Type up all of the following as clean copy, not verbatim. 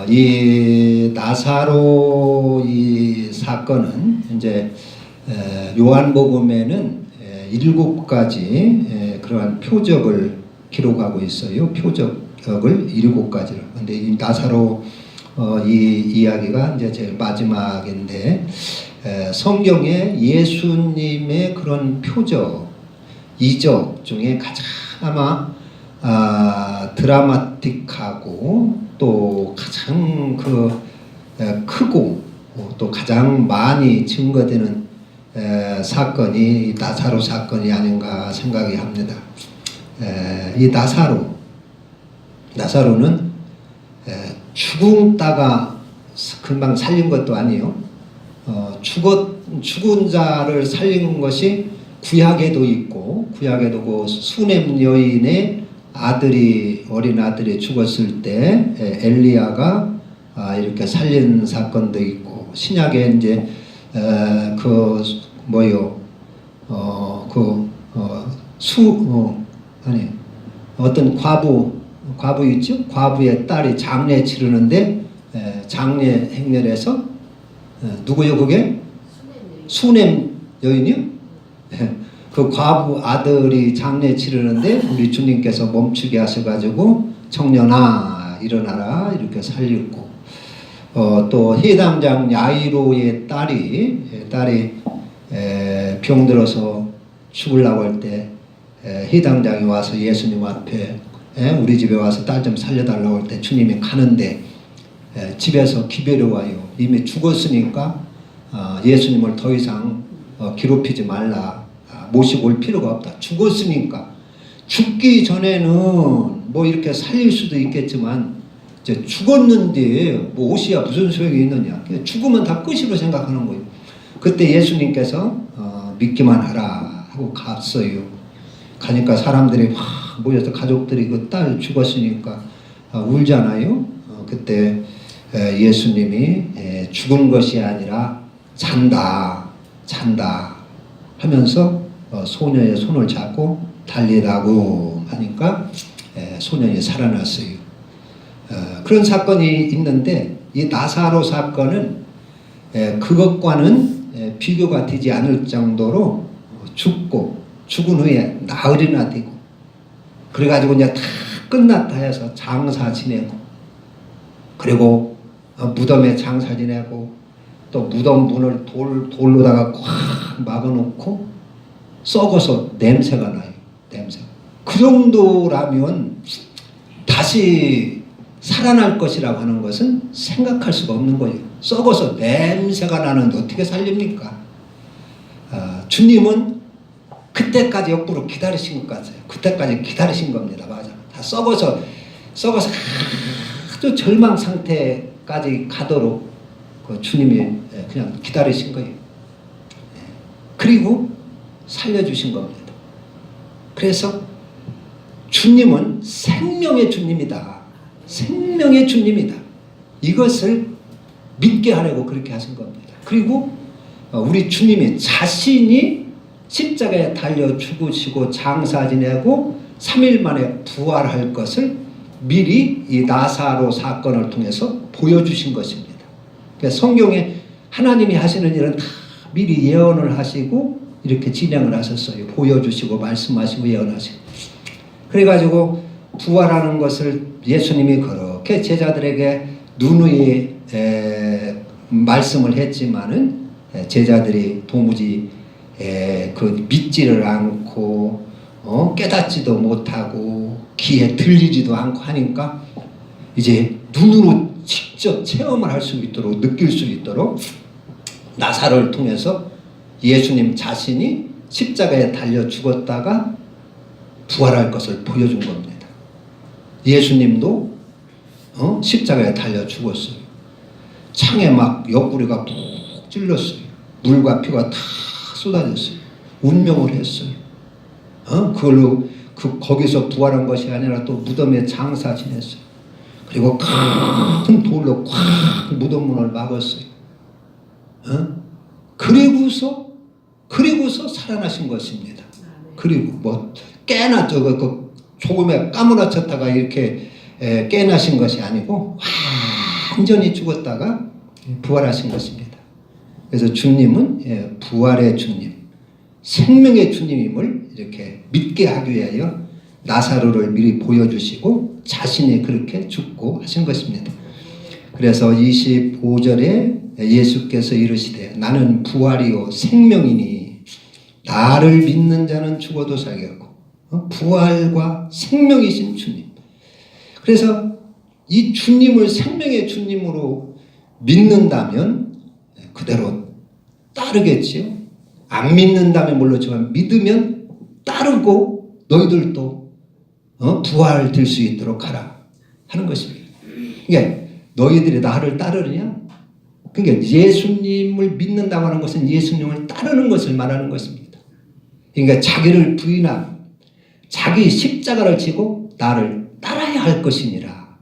이 나사로 이 사건은 이제 요한복음에는 7가지 그러한 표적을 기록하고 있어요. 표적을 7가지를. 근데 이 나사로 이 이야기가 이제 제일 마지막인데 성경에 예수님의 그런 표적, 이적 중에 가장 아마 드라마틱하고 또 가장 크고 또 가장 많이 증거되는 사건이 나사로 사건이 아닌가 생각이 합니다. 이 나사로는 죽다가 금방 살린 것도 아니에요. 죽은 자를 살린 것이 구약에도 있고, 구약에도 그 수넴 여인의 어린 아들이 죽었을 때 엘리야가 이렇게 살린 사건도 있고, 신약에 이제 어떤 과부 있죠? 과부의 딸이 장례 치르는데 장례 행렬에서 누구요 그게? 수넴 여인이요? 그 과부 아들이 장례 치르는데 우리 주님께서 멈추게 하셔가지고 청년아 일어나라 이렇게 살렸고, 또 해당장 야이로의 딸이 병들어서 죽으려고 할 때 해당장이 와서 예수님 앞에 우리 집에 와서 딸 좀 살려달라고 할 때 주님이 가는데 집에서 기별이 와요. 이미 죽었으니까 예수님을 더 이상 괴롭히지 말라, 모시고 올 필요가 없다. 죽었으니까. 죽기 전에는 뭐 이렇게 살릴 수도 있겠지만 이제 죽었는데 뭐 옷이야 무슨 소용이 있느냐. 죽으면 다 끝이로 생각하는 거예요. 그때 예수님께서 믿기만 하라 하고 갔어요. 가니까 사람들이 막 모여서 가족들이 그 딸 죽었으니까 울잖아요. 그때 예수님이 죽은 것이 아니라 잔다 하면서 소녀의 손을 잡고 달리라고 하니까 소년이 살아났어요. 그런 사건이 있는데 이 나사로 사건은 그것과는 비교가 되지 않을 정도로 죽은 후에 나흘이나 되고 그래가지고 이제 다 끝났다 해서 장사 지내고, 그리고 무덤에 장사 지내고 또 무덤 문을 돌로다가 꽉 막아놓고 썩어서 냄새가 나요. 그 정도라면 다시 살아날 것이라고 하는 것은 생각할 수가 없는 거예요. 썩어서 냄새가 나는데 어떻게 살립니까? 주님은 그때까지 역부로 기다리신 것 같아요. 그때까지 기다리신 겁니다. 맞아. 다 썩어서 아주 절망 상태까지 가도록 주님이 그냥 기다리신 거예요. 그리고 살려주신 겁니다. 그래서 주님은 생명의 주님이다. 생명의 주님이다. 이것을 믿게 하려고 그렇게 하신 겁니다. 그리고 우리 주님이 자신이 십자가에 달려 죽으시고 장사 지내고 3일 만에 부활할 것을 미리 이 나사로 사건을 통해서 보여주신 것입니다. 그러니까 성경에 하나님이 하시는 일은 다 미리 예언을 하시고 이렇게 진행을 하셨어요. 보여주시고 말씀하시고 예언하시고. 그래가지고 부활하는 것을 예수님이 그렇게 제자들에게 누누이 말씀을 했지만은 제자들이 도무지 믿지를 않고 깨닫지도 못하고 귀에 들리지도 않고 하니까 이제 눈으로 직접 체험을 할 수 있도록, 느낄 수 있도록 나사로를 통해서 예수님 자신이 십자가에 달려 죽었다가 부활할 것을 보여준 겁니다. 예수님도 십자가에 달려 죽었어요. 창에 막 옆구리가 푹 찔렸어요. 물과 피가 다 쏟아졌어요. 운명을 했어요. 그걸로 거기서 부활한 것이 아니라 또 무덤에 장사 지냈어요. 그리고 큰 돌로 꽉 무덤 문을 막았어요. 그리고서 살아나신 것입니다. 그리고 뭐 깨나 조금에 까무러쳤다가 이렇게 깨나신 것이 아니고 완전히 죽었다가 부활하신 것입니다. 그래서 주님은 부활의 주님, 생명의 주님임을 이렇게 믿게 하기 위하여 나사로를 미리 보여주시고 자신이 그렇게 죽고 하신 것입니다. 그래서 25절에 예수께서 이르시되 나는 부활이요 생명이니 나를 믿는 자는 죽어도 살겠고, 부활과 생명이신 주님. 그래서 이 주님을 생명의 주님으로 믿는다면 그대로 따르겠지요. 안 믿는다면 모르지만 믿으면 따르고 너희들도 부활될 수 있도록 하라 하는 것입니다. 그러니까 너희들이 나를 따르느냐? 그러니까 예수님을 믿는다고 하는 것은 예수님을 따르는 것을 말하는 것입니다. 그러니까 자기를 부인하고 자기 십자가를 지고 나를 따라야 할 것이니라.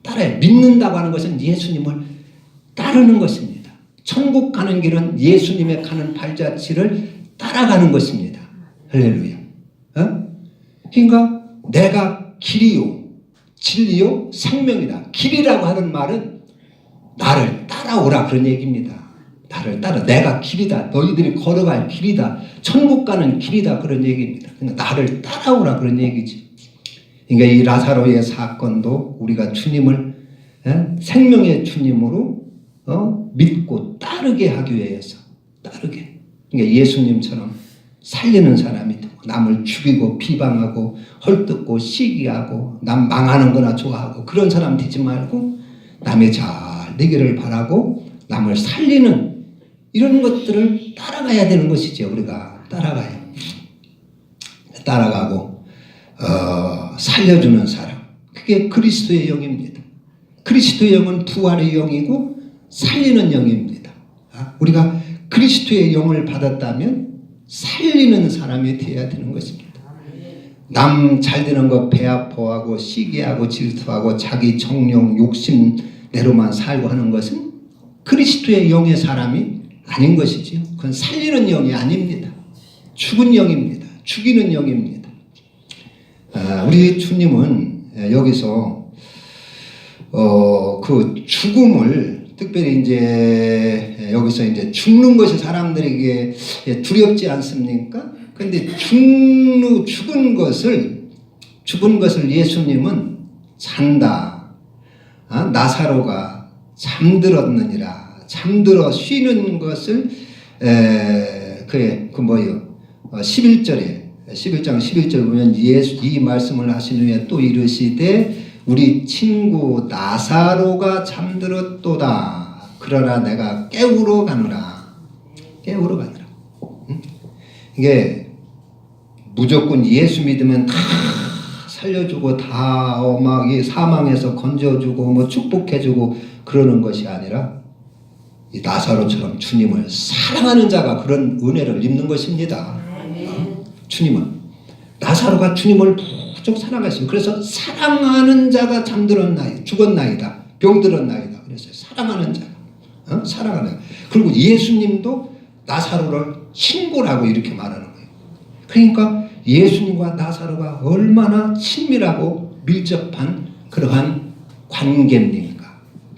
따라야. 믿는다고 하는 것은 예수님을 따르는 것입니다. 천국 가는 길은 예수님의 가는 발자취를 따라가는 것입니다. 할렐루야. 그러니까 내가 길이요 진리요 생명이다. 길이라고 하는 말은 나를 따라오라 그런 얘기입니다. 나를 따라. 내가 길이다. 너희들이 걸어갈 길이다. 천국 가는 길이다 그런 얘기입니다. 그러니까 나를 따라오라 그런 얘기지. 그러니까 이 라사로의 사건도 우리가 주님을 생명의 주님으로 믿고 따르게 하기 위해서 따르게. 그러니까 예수님처럼 살리는 사람이 되고 남을 죽이고 비방하고 헐뜯고 시기하고 남 망하는 거나 좋아하고 그런 사람 되지 말고 남이 잘 되기를 바라고 남을 살리는 이런 것들을 따라가야 되는 것이죠. 우리가 따라가고 살려주는 사람. 그게 그리스도의 영입니다. 그리스도의 영은 부활의 영이고 살리는 영입니다. 우리가 그리스도의 영을 받았다면 살리는 사람이 되어야 되는 것입니다. 남 잘 되는 거 배 아파하고 시기하고 질투하고 자기 정욕 욕심대로만 살고 하는 것은 그리스도의 영의 사람이 아닌 것이지요. 그건 살리는 영이 아닙니다. 죽은 영입니다. 죽이는 영입니다. 우리 주님은 여기서 그 죽음을 특별히 이제 여기서 이제 죽는 것이 사람들에게 두렵지 않습니까? 그런데 죽은 것을 예수님은 잔다. 나사로가 잠들었느니라. 잠들어 쉬는 것을 11장 11절 보면 예수 이 말씀을 하신 후에 또 이르시되 우리 친구 나사로가 잠들었도다. 그러나 내가 깨우러 가노라. 이게 무조건 예수 믿으면 다 살려주고 다 막 사망에서 건져주고 뭐 축복해주고 그러는 것이 아니라 이 나사로처럼 주님을 사랑하는 자가 그런 은혜를 입는 것입니다. 주님은 나사로가 주님을 무척 사랑했어요. 그래서 사랑하는 자가 죽었나이다. 병들었나이다. 그래서 사랑하는 자가 사랑하는 자. 그리고 예수님도 나사로를 친구라고 이렇게 말하는 거예요. 그러니까 예수님과 나사로가 얼마나 친밀하고 밀접한 그러한 관계입니까?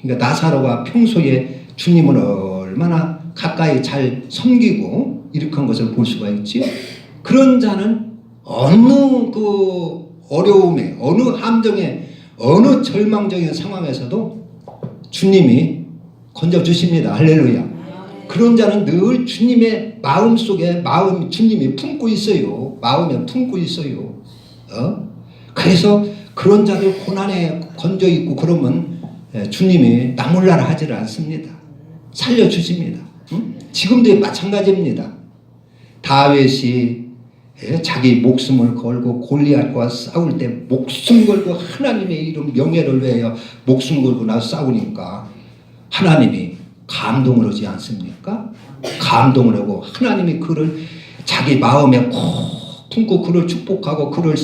그러니까 나사로가 평소에 주님을 얼마나 가까이 잘 섬기고 이렇게 한 것을 볼 수가 있지요. 그런 자는 어느 그 어려움에, 어느 함정에, 어느 절망적인 상황에서도 주님이 건져주십니다. 할렐루야. 그런 자는 늘 주님의 마음속에 주님이 품고 있어요. 마음에 품고 있어요. 그래서 그런 자들 고난에 건져 있고 그러면 주님이 나몰라라 하지를 않습니다. 살려주십니다. 지금도 마찬가지입니다. 다윗이 자기 목숨을 걸고 골리앗과 싸울 때 목숨 걸고 하나님의 이름 명예를 위하여 목숨 걸고 나서 싸우니까 하나님이 감동을 하지 않습니까? 감동을 하고 하나님이 그를 자기 마음에 콕 품고 그를 축복하고 그를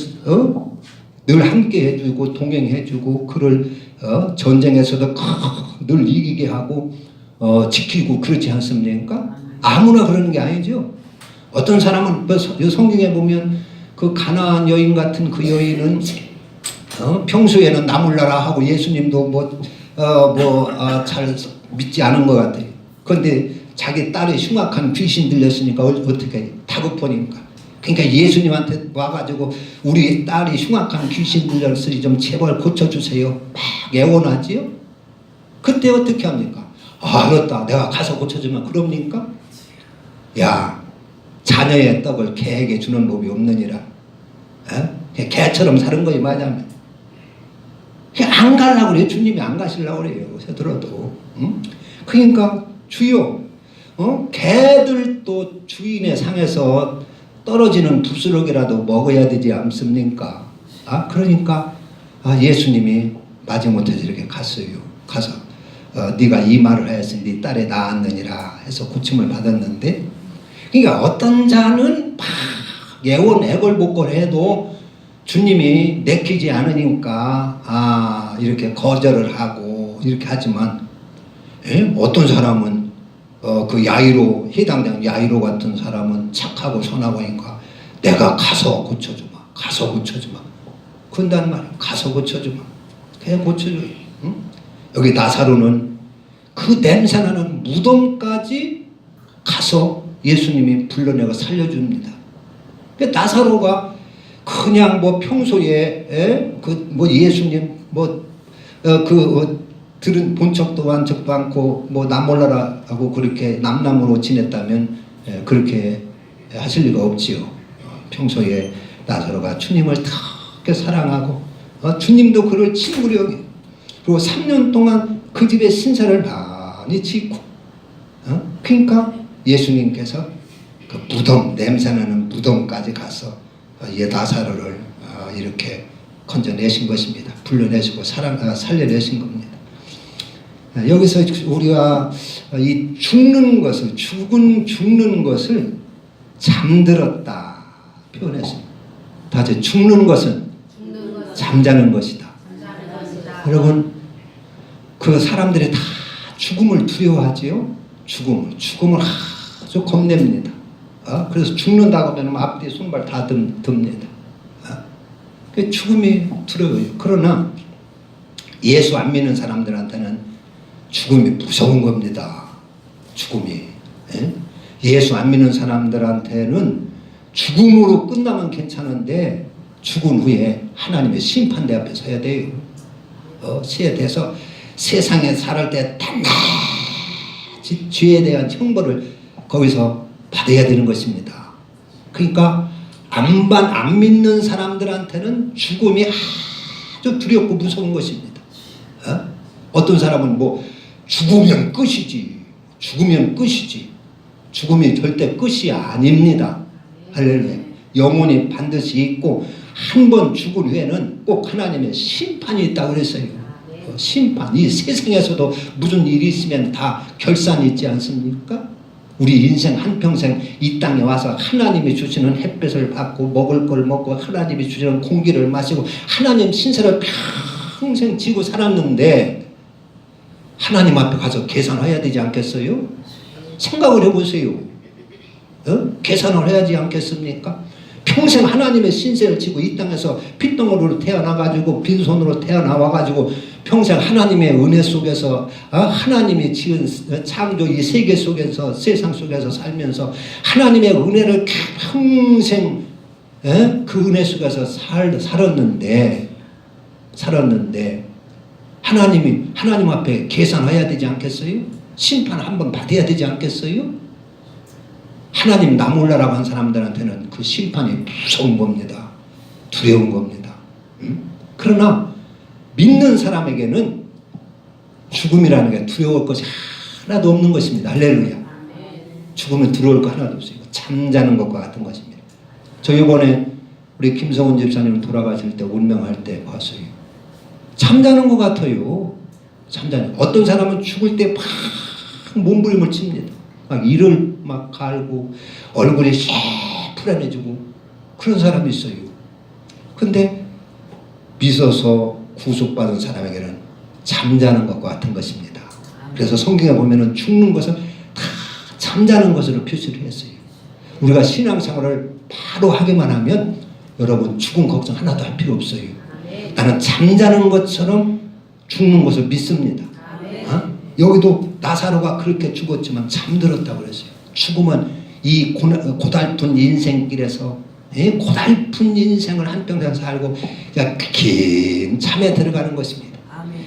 늘 함께 해주고 동행해주고 그를 전쟁에서도 늘 이기게 하고 지키고 그렇지 않습니까? 아무나 그러는 게 아니죠. 어떤 사람은 성경에 보면 그 가나안 여인 같은 그 여인은 평소에는 나몰라라 하고 예수님도 뭐 잘 믿지 않은 것 같아요. 그런데 자기 딸이 흉악한 귀신 들렸으니까 어떻게 다급하니까. 그러니까 예수님한테 와가지고 우리 딸이 흉악한 귀신 들렸으니 좀 제발 고쳐주세요. 막 애원하지요. 그때 어떻게 합니까? 알았다. 내가 가서 고쳐주면 그럽니까? 야, 자녀의 떡을 개에게 주는 법이 없느니라. 개처럼 사는 거지 맞으면. 안 가려고 그래요. 주님이 안 가시려고 그래요. 요새 들어도. 응? 그러니까 주여, 개들도 주인의 상에서 떨어지는 부스러기라도 먹어야 되지 않습니까? 그러니까 예수님이 마지못해서 이렇게 갔어요. 가서 네가 이 말을 하였으니 네 딸이 나았느니라 해서 고침을 받았는데, 그러니까 어떤 자는 막 예원 애걸복걸 해도 주님이 내키지 않으니까 이렇게 거절을 하고 이렇게 하지만, 어떤 사람은 그 야이로, 해당장 야이로 같은 사람은 착하고 선하고 하니까 내가 가서 고쳐주마, 가서 고쳐주마. 그런단 말이야. 가서 고쳐주마. 그냥 고쳐줘요. 응? 여기 나사로는 그 냄새나는 무덤까지 가서 예수님이 불러내고 살려줍니다. 나사로가 그냥 평소에 예수님 들은 본 척도 한 척도 않고 남 몰라라 하고 그렇게 남남으로 지냈다면 그렇게 하실 리가 없지요. 평소에 나사로가 주님을 그렇게 사랑하고 주님도 그를 친구로 여기고, 그리고 3년 동안 그 집에 신사를 많이 짓고, 그러니까 예수님께서 그 무덤, 냄새나는 무덤까지 가서 나사로를 이렇게 건져내신 것입니다. 불러내시고 살려내신 겁니다. 여기서 우리가 이 죽는 것을 잠들었다 표현했습니다. 다시 죽는 것은 잠자는 것이다. 여러분, 그 사람들이 다 죽음을 두려워하지요. 죽음을 아주 겁냅니다. 그래서 죽는다고 하면 앞뒤 손발 다 듭니다. 죽음이 두려워요. 그러나 예수 안 믿는 사람들한테는 죽음이 무서운 겁니다. 죽음이. 예수 안 믿는 사람들한테는 죽음으로 끝나면 괜찮은데 죽은 후에 하나님의 심판대 앞에 서야 돼요. 서야 돼서 세상에 살을 때 단단히 죄에 대한 형벌을 거기서 받아야 되는 것입니다. 그러니까 안 믿는 사람들한테는 죽음이 아주 두렵고 무서운 것입니다. 어떤 사람은 죽으면 끝이지. 죽음이 절대 끝이 아닙니다. 할렐루야. 영혼이 반드시 있고 한 번 죽은 후에는 꼭 하나님의 심판이 있다고 그랬어요. 심판. 이 세상에서도 무슨 일이 있으면 다 결산이 있지 않습니까? 우리 인생 한평생 이 땅에 와서 하나님이 주시는 햇볕을 받고 먹을 걸 먹고 하나님이 주시는 공기를 마시고 하나님 신세를 평생 지고 살았는데 하나님 앞에 가서 계산해야 되지 않겠어요? 생각을 해보세요. 계산을 해야지 않겠습니까? 평생 하나님의 신세를 지고 이 땅에서 핏덩어리로 태어나가지고 빈손으로 태어나와가지고 평생 하나님의 은혜 속에서 하나님이 지은 창조 이 세계 속에서 세상 속에서 살면서 하나님의 은혜를 평생 그 은혜 속에서 살았는데 하나님 앞에 계산해야 되지 않겠어요? 심판 한번 받아야 되지 않겠어요? 하나님 나 몰라라고 한 사람들한테는 그 심판이 무서운 겁니다. 두려운 겁니다. 그러나 믿는 사람에게는 죽음이라는 게 두려울 것이 하나도 없는 것입니다. 할렐루야. 죽음은 두려울 거 하나도 없어요. 잠자는 것과 같은 것입니다. 저 이번에 우리 김성훈 집사님 돌아가실 때 운명할 때 봤어요. 잠자는 것 같아요. 잠자는. 어떤 사람은 죽을 때 막 몸부림을 칩니다. 막 이를 막 갈고 얼굴이 새푸란해지고 그런 사람이 있어요. 근데 믿어서 구속받은 사람에게는 잠자는 것과 같은 것입니다. 그래서 성경에 보면은 죽는 것은 다 잠자는 것으로 표시를 했어요. 우리가 신앙생활을 바로 하기만 하면 여러분 죽음 걱정 하나도 할 필요 없어요. 나는 잠자는 것처럼 죽는 것을 믿습니다. 여기도 나사로가 그렇게 죽었지만 잠들었다고 그랬어요. 죽으면 이 고달픈 인생길에서 고달픈 인생을 한평생 살고 긴 잠에 들어가는 것입니다.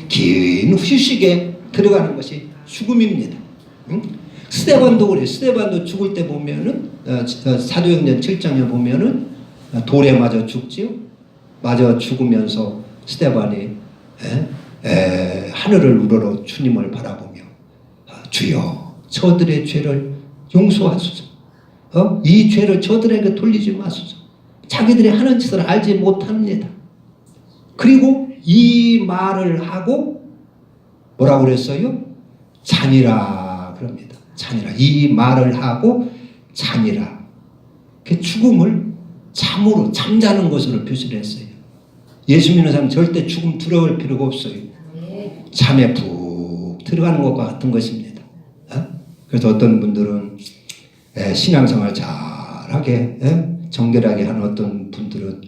긴 휴식에 들어가는 것이 죽음입니다. 스데반도 그래요. 스데반도 죽을 때 보면은 사도행전 7장에 보면은 돌에 맞아 죽지요. 맞아 죽으면서 스데반이 하늘을 우러러 주님을 바라보며 주여 저들의 죄를 용서하소서. 이 죄를 저들에게 돌리지 마소서. 자기들이 하는 짓을 알지 못합니다. 그리고 이 말을 하고 뭐라고 그랬어요? 잔이라 그럽니다. 잔이라. 이 말을 하고 잔이라. 그 죽음을 잠으로 잠자는 것으로 표시를 했어요. 예수 믿는 사람 절대 죽음 두려울 필요가 없어요. 잠에 푹 들어가는 것과 같은 것입니다. 그래서 어떤 분들은 신앙생활 잘하게 정결하게 하는 어떤 분들은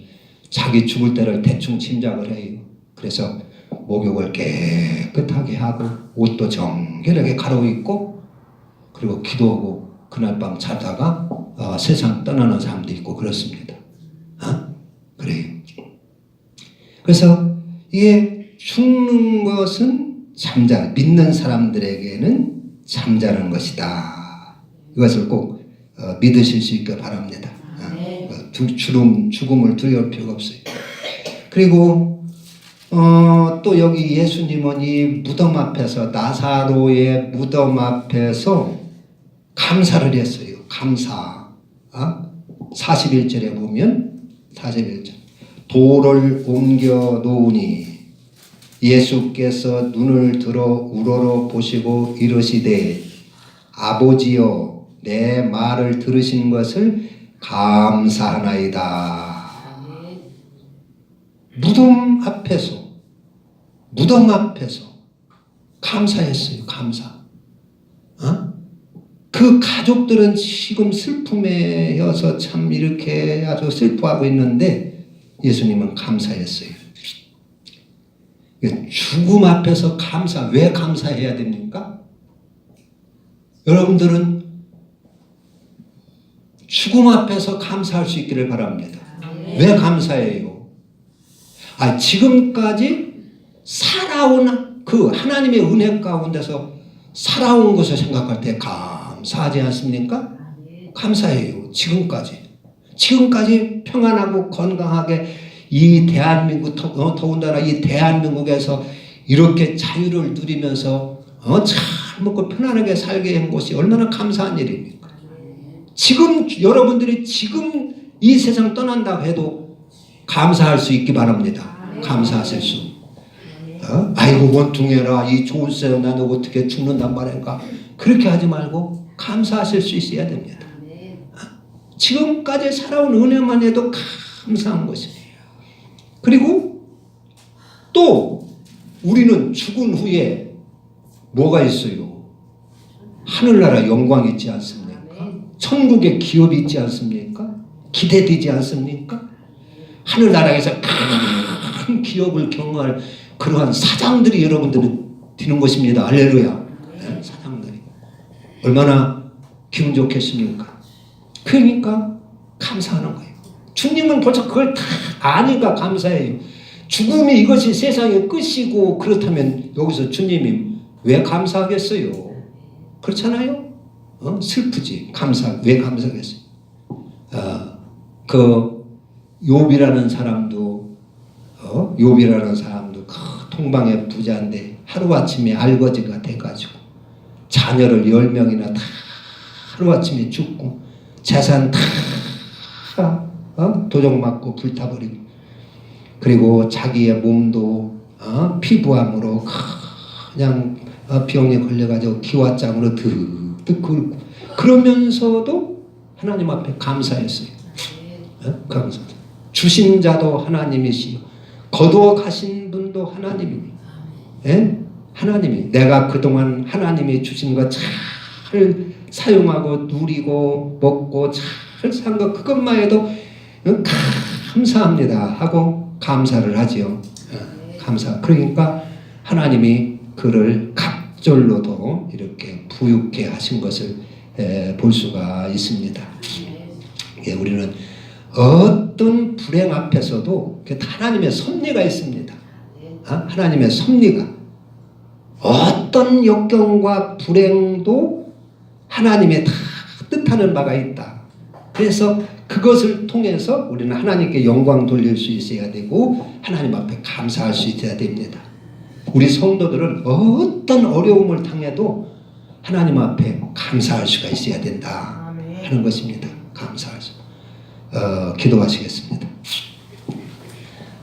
자기 죽을 때를 대충 짐작을 해요. 그래서 목욕을 깨끗하게 하고 옷도 정결하게 갈아입고 그리고 기도하고 그날 밤 자다가 세상 떠나는 사람도 있고 그렇습니다. 그래요. 그래서 이게 죽는 것은 믿는 사람들에게는 잠자는 것이다. 이것을 꼭 믿으실 수 있길 바랍니다. 죽음을 두려울 필요가 없어요. 그리고 또 여기 예수님은 이 무덤 앞에서 나사로의 무덤 앞에서 감사를 했어요. 감사. 41절에 보면 41절 돌을 옮겨 놓으니 예수께서 눈을 들어 우러러 보시고 이르시되 아버지여 내 말을 들으신 것을 감사하나이다. 무덤 앞에서 감사했어요. 감사. 그 가족들은 지금 슬픔에여서 참 이렇게 아주 슬퍼하고 있는데 예수님은 감사했어요. 죽음 앞에서 감사. 왜 감사해야 됩니까? 여러분들은 죽음 앞에서 감사할 수 있기를 바랍니다. 왜 감사해요? 지금까지 살아온 그 하나님의 은혜 가운데서 살아온 것을 생각할 때 감사하지 않습니까? 감사해요. 지금까지 평안하고 건강하게 이 대한민국 더군다나 이 대한민국에서 이렇게 자유를 누리면서 잘 먹고 편안하게 살게 한 것이 얼마나 감사한 일입니까? 지금 여러분들이 지금 이 세상 떠난다고 해도 감사할 수 있기 바랍니다. 감사하실 수. 아이고 원통해라 이 좋은 세상 나도 어떻게 죽는단 말인가 그렇게 하지 말고 감사하실 수 있어야 됩니다. 지금까지 살아온 은혜만 해도 감사한 것이에요. 그리고 또 우리는 죽은 후에 뭐가 있어요? 하늘나라 영광이 있지 않습니까? 천국의 기업이 있지 않습니까? 기대되지 않습니까? 하늘나라에서 큰 기업을 경험할 그러한 사장들이 여러분들은 되는 것입니다. 할렐루야. 사장들이 얼마나 기분 좋겠습니까? 그러니까 감사하는 거예요. 주님은 벌써 그걸 다 아니까 감사해요. 죽음이 이것이 세상의 끝이고 그렇다면 여기서 주님이 왜 감사하겠어요? 그렇잖아요. 슬프지. 왜 감사하겠어요? 그 욥이라는 사람도 통방의 부자인데 하루아침에 알거지가 돼가지고 자녀를 10명이나 다 하루아침에 죽고 재산 다 도적 맞고 불타버리고 그리고 자기의 몸도 피부암으로 그냥 병에 걸려가지고 기와장으로 득득 굴고 그러면서도 하나님 앞에 감사했어요. 감사. 주신 자도 하나님이시요 거두어 가신 분도 하나님이니. 하나님이 내가 그동안 하나님이 주신 것 잘 사용하고 누리고 먹고 잘 산 것 그것만 해도 감사합니다 하고 감사를 하지요. 감사. 그러니까 하나님이 그를 갑절로도 이렇게 부유케 하신 것을 볼 수가 있습니다. 예, 우리는 어떤 불행 앞에서도 하나님의 섭리가 있습니다. 하나님의 섭리가 어떤 역경과 불행도 하나님의 다 뜻하는 바가 있다. 그래서 그것을 통해서 우리는 하나님께 영광 돌릴 수 있어야 되고 하나님 앞에 감사할 수 있어야 됩니다. 우리 성도들은 어떤 어려움을 당해도 하나님 앞에 감사할 수가 있어야 된다 하는 것입니다. 감사할 수. 기도하시겠습니다.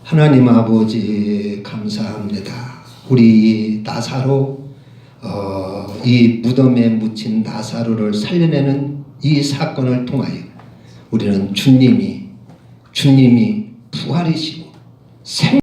하나님 아버지 감사합니다. 우리 나사로 이 무덤에 묻힌 나사로를 살려내는 이 사건을 통하여 우리는 주님이 부활이시고